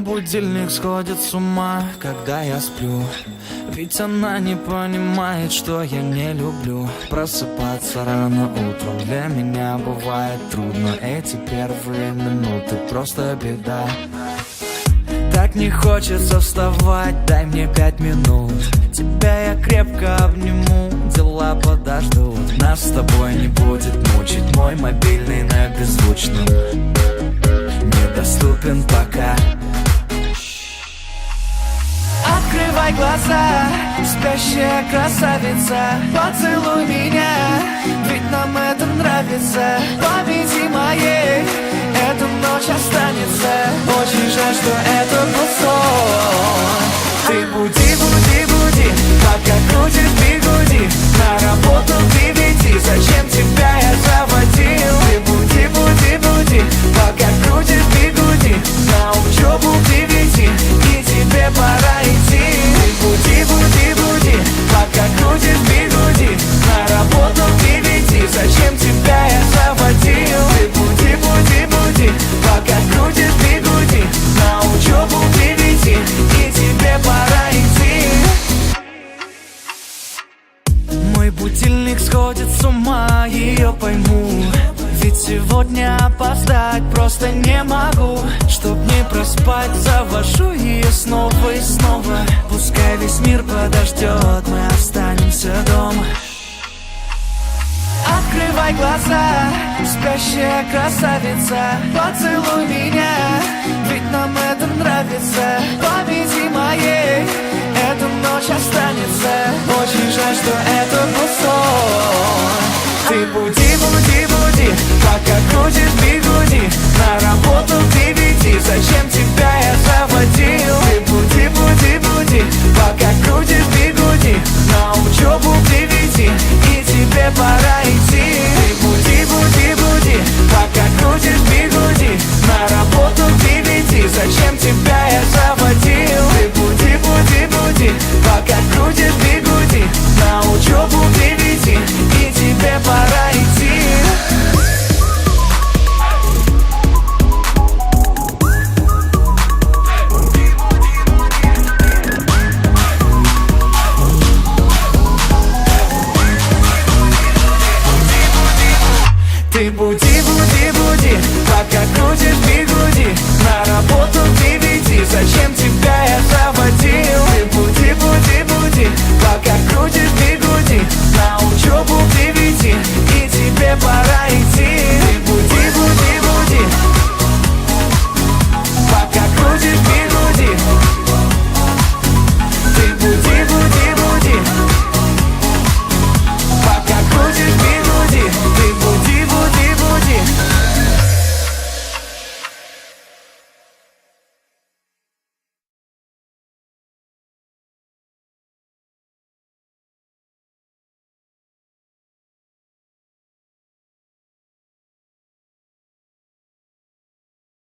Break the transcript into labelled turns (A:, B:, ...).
A: будильник сходит с ума, когда я сплю. Ведь она не понимает, что я не люблю просыпаться рано утром. Для меня бывает трудно, эти первые минуты просто беда. Так не хочется вставать, дай мне 5 минут. Тебя я крепко обниму, дела подождут. Нас с тобой не будет мучить мой мобильный на беззвучном, недоступен пока. Открывай глаза, спящая красавица, поцелуй меня, ведь нам это нравится. В памяти моей эта ночь останется. Очень жаль, что это был сон. Ты буди, буди, буди, пока крутишь бигуди. На работу к 9, зачем тебя я заводил? Ты буди, буди, буди, пока крутишь бигуди. На учебу к 9, и тебе пора идти. Ты буди, буди, буди, пока крутишь бигуди. На работу к 9, зачем тебя я заводил? Ты буди, буди, буди, пока крутишь бигуди. На учебу к 9, и тебе пора идти. Мой будильник сходит с ума, ее пойму. Ведь сегодня опоздать просто не могу. Чтоб не проспать, завожу ее снова и снова. Пускай весь мир подождет, мы останемся дома. Открывай глаза, спящая красавица, поцелуй меня, ведь нам это нравится. В памяти моей эта ночь останется. Очень жаль, что это был сон. Ты буди, буди, буди, пока крутишь бигуди. На работу к 9, зачем тебя я заводил? Ты буди, буди, буди, пока крутишь бигуди. На учебу к 9, и тебе пора идти. Ты буди, буди, буди, пока крутишь бигуди. На работу к 9, зачем тебя я заводил? Ты буди, буди, буди, пока крутишь бигуди. На учебу к 9, и тебе пора идти. Ты буди, буди, буди, пока крутишь